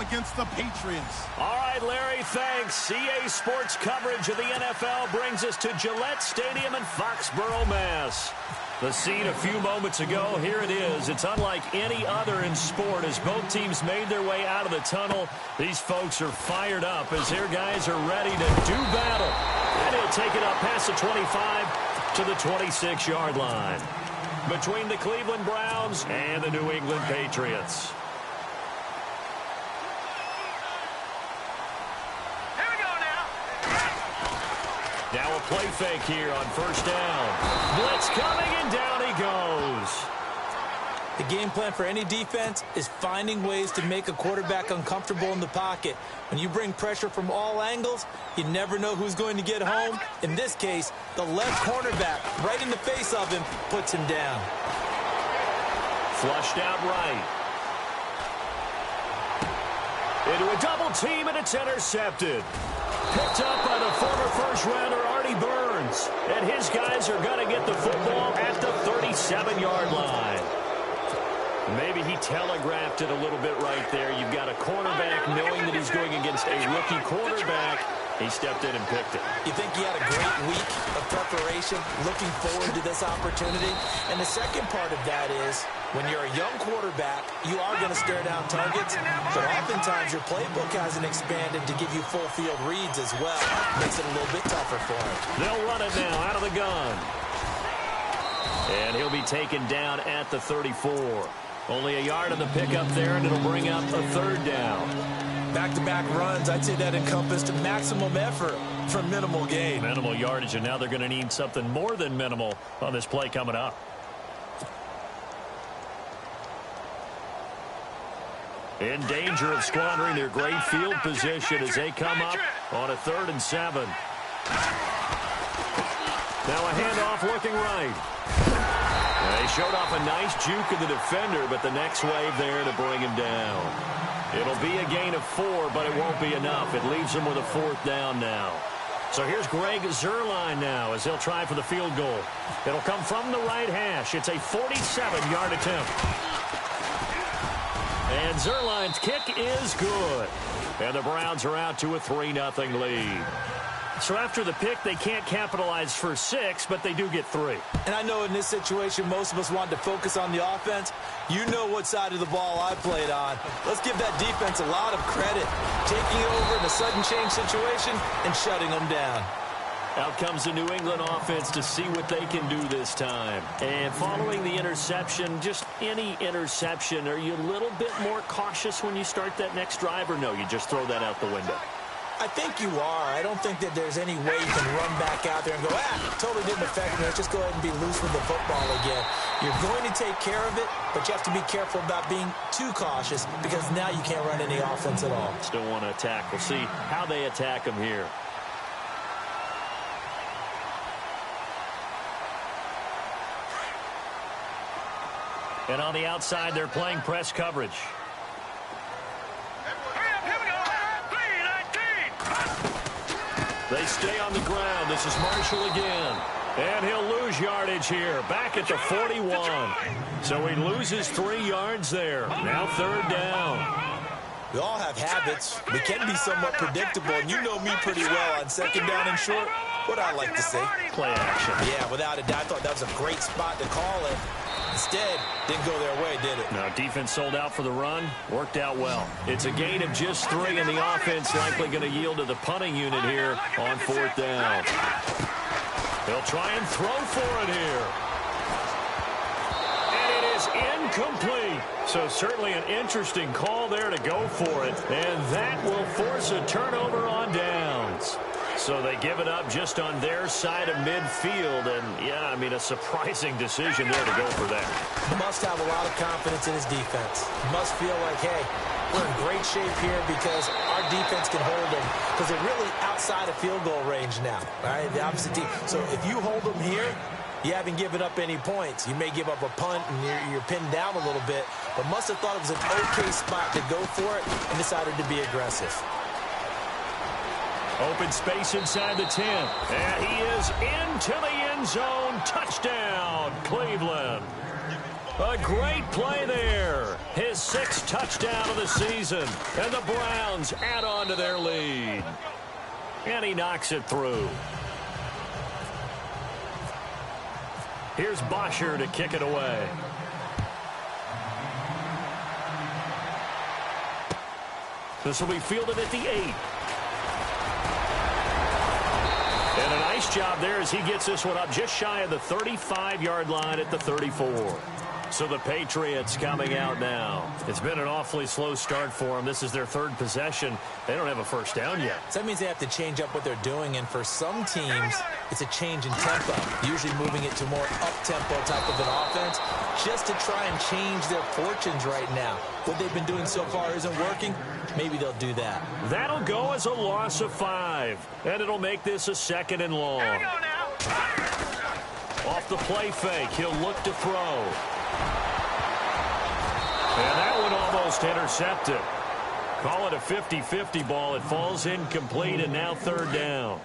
against the Patriots. All right, Larry, thanks. EA Sports coverage of the NFL brings us to Gillette Stadium in Foxborough, Mass. The scene a few moments ago, here it is. It's unlike any other in sport as both teams made their way out of the tunnel. These folks are fired up as their guys are ready to do battle. And he'll take it up past the 25 to the 26-yard line. Between the Cleveland Browns and the New England Patriots. Now a play fake here on first down. Blitz coming, and down he goes. The game plan for any defense is finding ways to make a quarterback uncomfortable in the pocket. When you bring pressure from all angles, you never know who's going to get home. In this case, the left cornerback, right in the face of him, puts him down. Flushed out right. Into a double team, and it's intercepted. Picked up by the former first-rounder Artie Burns. And his guys are going to get the football at the 37-yard line. Maybe he telegraphed it a little bit right there. You've got a cornerback knowing that he's going against a rookie quarterback. He stepped in and picked it. You think he had a great week of preparation, looking forward to this opportunity? And the second part of that is, when you're a young quarterback, you are going to stare down targets, but oftentimes your playbook hasn't expanded to give you full field reads as well. Makes it a little bit tougher for him. They'll run it now out of the gun. And he'll be taken down at the 34. Only a yard on the pickup there, and it'll bring up a third down. Back-to-back runs, I'd say that encompassed maximum effort for minimal gain. Minimal yardage, and now they're going to need something more than minimal on this play coming up. In danger of squandering their great field position as they come up on a 3rd and 7. Now a handoff looking right. They showed off a nice juke of the defender, but the next wave there to bring him down. It'll be a gain of 4, but it won't be enough. It leaves them with a 4th down now. So here's Greg Zuerlein now as they'll try for the field goal. It'll come from the right hash. It's a 47-yard attempt. And Zuerlein's kick is good. And the Browns are out to a 3-0 lead. So after the pick, they can't capitalize for 6, but they do get 3. And I know in this situation, most of us wanted to focus on the offense. You know what side of the ball I played on. Let's give that defense a lot of credit. Taking it over in a sudden change situation and shutting them down. Out comes the New England offense to see what they can do this time. And following the interception, just any interception, are you a little bit more cautious when you start that next drive, or no, you just throw that out the window? I think you are. I don't think that there's any way you can run back out there and go, totally didn't affect me. Let's just go ahead and be loose with the football again. You're going to take care of it, but you have to be careful about being too cautious because now you can't run any offense at all. Still want to attack. We'll see how they attack them here. And on the outside, they're playing press coverage. They stay on the ground. This is Marshall again. And he'll lose yardage here. Back at the 41. So he loses 3 yards there. Now 3rd down. We all have habits. We can be somewhat predictable. And you know me pretty well on 2nd down and short. What I like to say. Play action. Yeah, without a doubt. I thought that was a great spot to call it. Instead, didn't go their way, did it? No, defense sold out for the run. Worked out well. It's a gain of just 3, and the offense likely going to yield to the punting unit here on 4th down. They'll try and throw for it here. And it is incomplete. So certainly an interesting call there to go for it. And that will force a turnover on downs. So they give it up just on their side of midfield. And, yeah, I mean, a surprising decision there to go for that. Must have a lot of confidence in his defense. Must feel like, hey, we're in great shape here because our defense can hold them. Because they're really outside of field goal range now, right? The opposite team. So if you hold them here, you haven't given up any points. You may give up a punt and you're pinned down a little bit. But must have thought it was an okay spot to go for it and decided to be aggressive. Open space inside the 10. And he is into the end zone. Touchdown, Cleveland. A great play there. His 6th touchdown of the season. And the Browns add on to their lead. And he knocks it through. Here's Bosher to kick it away. This will be fielded at the 8. And a nice job there as he gets this one up just shy of the 35-yard line at the 34. So the Patriots coming out now. It's been an awfully slow start for them. This is their 3rd possession. They don't have a first down yet. So that means they have to change up what they're doing, and for some teams, it's a change in tempo, usually moving it to more up-tempo type of an offense, just to try and change their fortunes right now. What they've been doing so far isn't working. Maybe they'll do that. That'll go as a loss of 5, and it'll make this a 2nd and long. Off the play fake, he'll look to throw. And that one almost intercepted. Call it a 50-50 ball. It falls incomplete, and now 3rd down.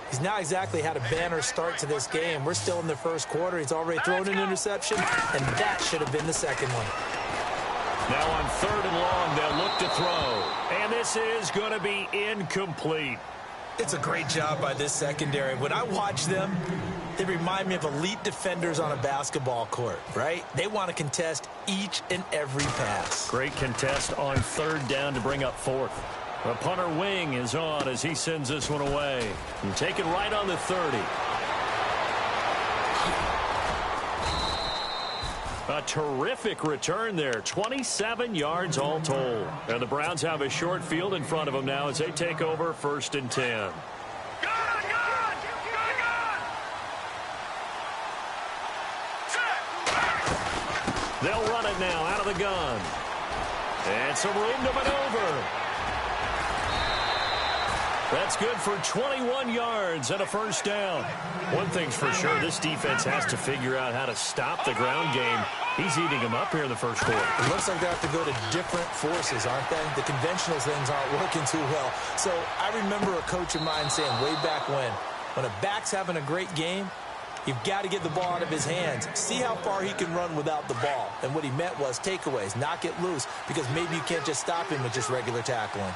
He's not exactly had a banner start to this game. We're still in the 1st quarter. He's already thrown an interception, and that should have been the 2nd one. Now on 3rd and long, they'll look to throw. And this is going to be incomplete. It's a great job by this secondary. When I watch them, they remind me of elite defenders on a basketball court, right? They want to contest each and every pass. Great contest on 3rd down to bring up 4th. The punter wing is on as he sends this one away. And take it right on the 30. A terrific return there. 27 yards all told. And the Browns have a short field in front of them now as they take over 1st and 10. They'll run it now out of the gun. And some room to maneuver. That's good for 21 yards and a 1st down. One thing's for sure, this defense has to figure out how to stop the ground game. He's eating them up here in the 1st quarter. It looks like they have to go to different forces, aren't they? The conventional things aren't working too well. So I remember a coach of mine saying way back when a back's having a great game, you've got to get the ball out of his hands. See how far he can run without the ball. And what he meant was takeaways, knock it loose, because maybe you can't just stop him with just regular tackling.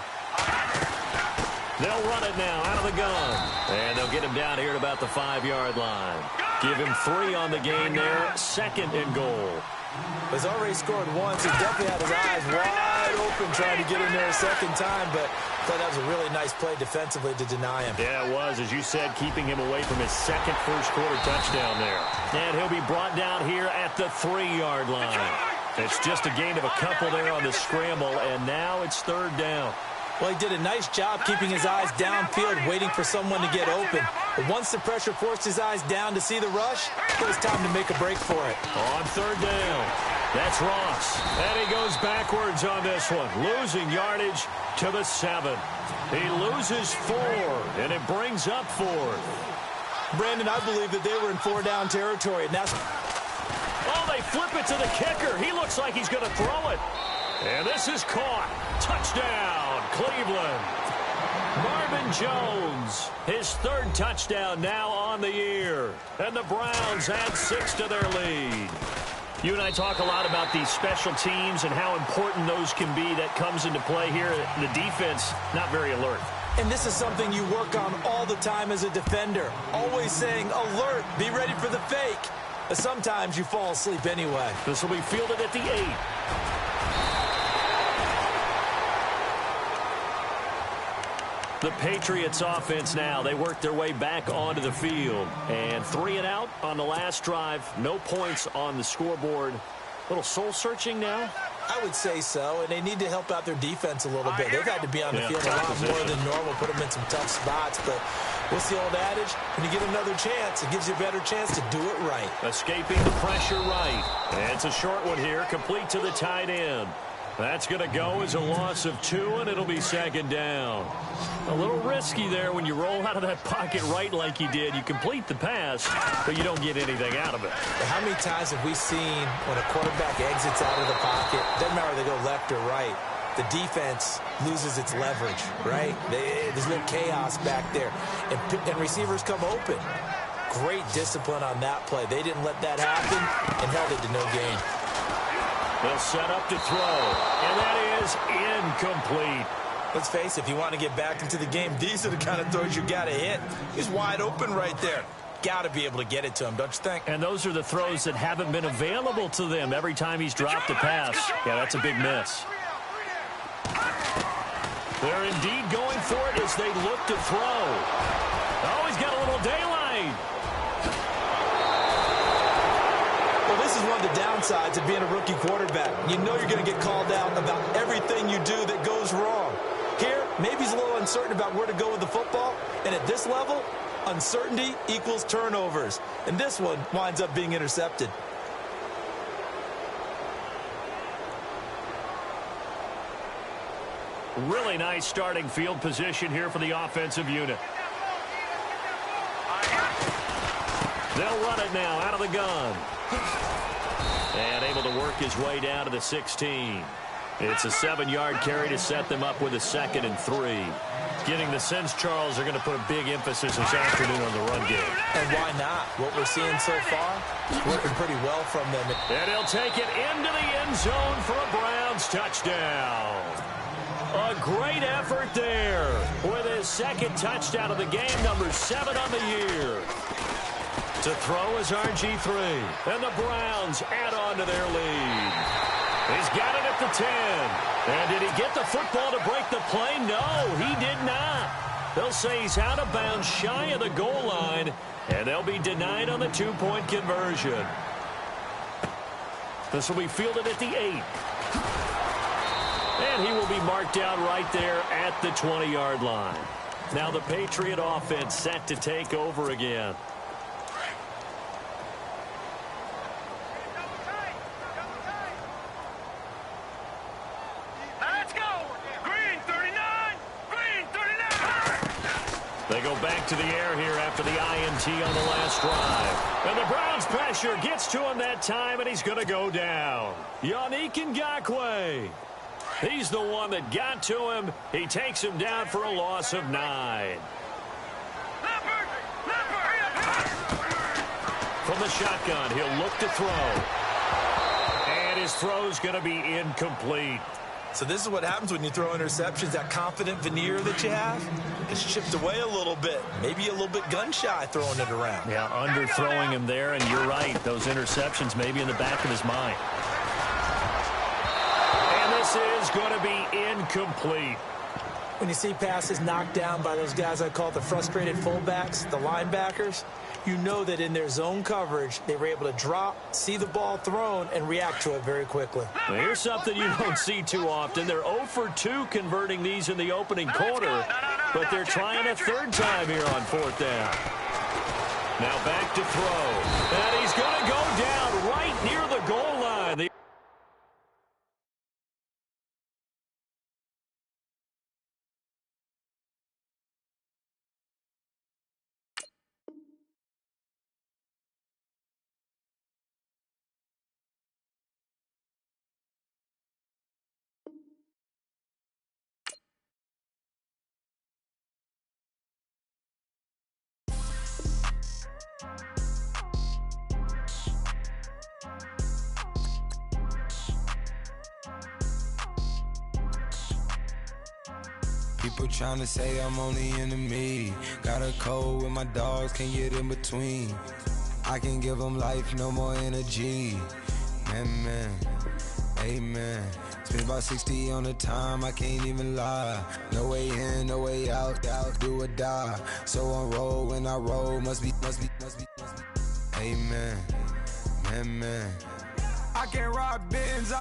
They'll run it now out of the gun. And they'll get him down here at about the 5-yard line. Give him 3 on the game there. 2nd and goal. He's already scored once. He definitely had his eyes wide open trying to get in there a 2nd time, but I thought that was a really nice play defensively to deny him. Yeah, it was, as you said, keeping him away from his 2nd first-quarter touchdown there. And he'll be brought down here at the 3-yard line. It's just a gain of a couple there on the scramble, and now it's 3rd down. Well, he did a nice job keeping his eyes downfield, waiting for someone to get open. But once the pressure forced his eyes down to see the rush, it was time to make a break for it. On 3rd down, that's Ross. And he goes backwards on this one, losing yardage to the 7. He loses 4, and it brings up 4th. Brandon, I believe that they were in 4-down territory, and that's... Oh, they flip it to the kicker. He looks like he's going to throw it. And this is caught. Touchdown, Cleveland. Marvin Jones, his 3rd touchdown now on the year. And the Browns add 6 to their lead. You and I talk a lot about these special teams and how important those can be. That comes into play here. The defense, not very alert. And this is something you work on all the time as a defender. Always saying, alert, be ready for the fake. But sometimes you fall asleep anyway. This will be fielded at the 8. The Patriots offense now, they work their way back onto the field. And 3 and out on the last drive. No points on the scoreboard. A little soul-searching now? I would say so, and they need to help out their defense a little bit. They've had to be on the field a lot more than normal, put them in some tough spots. But what's the old adage? When you get another chance, it gives you a better chance to do it right. Escaping the pressure right. And it's a short one here, complete to the tight end. That's going to go as a loss of 2, and it'll be 2nd down. A little risky there when you roll out of that pocket right like you did. You complete the pass, but you don't get anything out of it. How many times have we seen when a quarterback exits out of the pocket, doesn't matter whether they go left or right, the defense loses its leverage, right? There's no chaos back there, and receivers come open. Great discipline on that play. They didn't let that happen and held it to no gain. They'll set up to throw, and that is incomplete. Let's face it, if you want to get back into the game, these are the kind of throws you got to hit. He's wide open right there. Got to be able to get it to him, don't you think? And those are the throws that haven't been available to them every time he's dropped a pass. Yeah, that's a big miss. They're indeed going for it as they look to throw. Oh, he's got a little daylight. Well, this is one of the downsides of being a rookie quarterback. You know you're going to get called out about everything you do that goes wrong. Here, maybe he's a little uncertain about where to go with the football. And at this level, uncertainty equals turnovers. And this one winds up being intercepted. Really nice starting field position here for the offensive unit. They'll run it now out of the gun. And able to work his way down to the 16. It's a 7-yard carry to set them up with a 2nd and 3. Getting the sense, Charles, are going to put a big emphasis this afternoon on the run game. And why not? What we're seeing so far is working pretty well from them. And he'll take it into the end zone for a Browns touchdown. A great effort there with his 2nd touchdown of the game, number 7 on the year. To throw is RG3. And the Browns add on to their lead. He's got it at the 10. And did he get the football to break the play? No, he did not. They'll say he's out of bounds shy of the goal line, and they'll be denied on the 2-point conversion. This will be fielded at the 8. And he will be marked down right there at the 20-yard line. Now the Patriot offense set to take over again. They go back to the air here after the INT on the last drive. And the Browns pressure gets to him that time, and he's going to go down. Yannick Ngakoue. He's the one that got to him. He takes him down for a loss of 9. From the shotgun, he'll look to throw. And his throw's going to be incomplete. So this is what happens when you throw interceptions. That confident veneer that you have is chipped away a little bit. Maybe a little bit gun-shy throwing it around. Yeah, underthrowing him there, and you're right. Those interceptions may be in the back of his mind. And this is going to be incomplete. When you see passes knocked down by those guys I call the frustrated fullbacks, the linebackers, you know that in their zone coverage, they were able to drop, see the ball thrown, and react to it very quickly. Well, here's something you don't see too often. They're 0 for 2 converting these in the opening quarter, but they're trying a 3rd time here on 4th down. Now back to throw. And he's going to go down right near the goal line. People tryna say I'm only enemy. Got a cold with my dogs, can't get in between. I can give them life, no more energy. Man, amen. Spent about 60 on the time, I can't even lie. No way in, no way out, do or die. So on roll, when I roll, must be. Amen, man. I can rock Benz,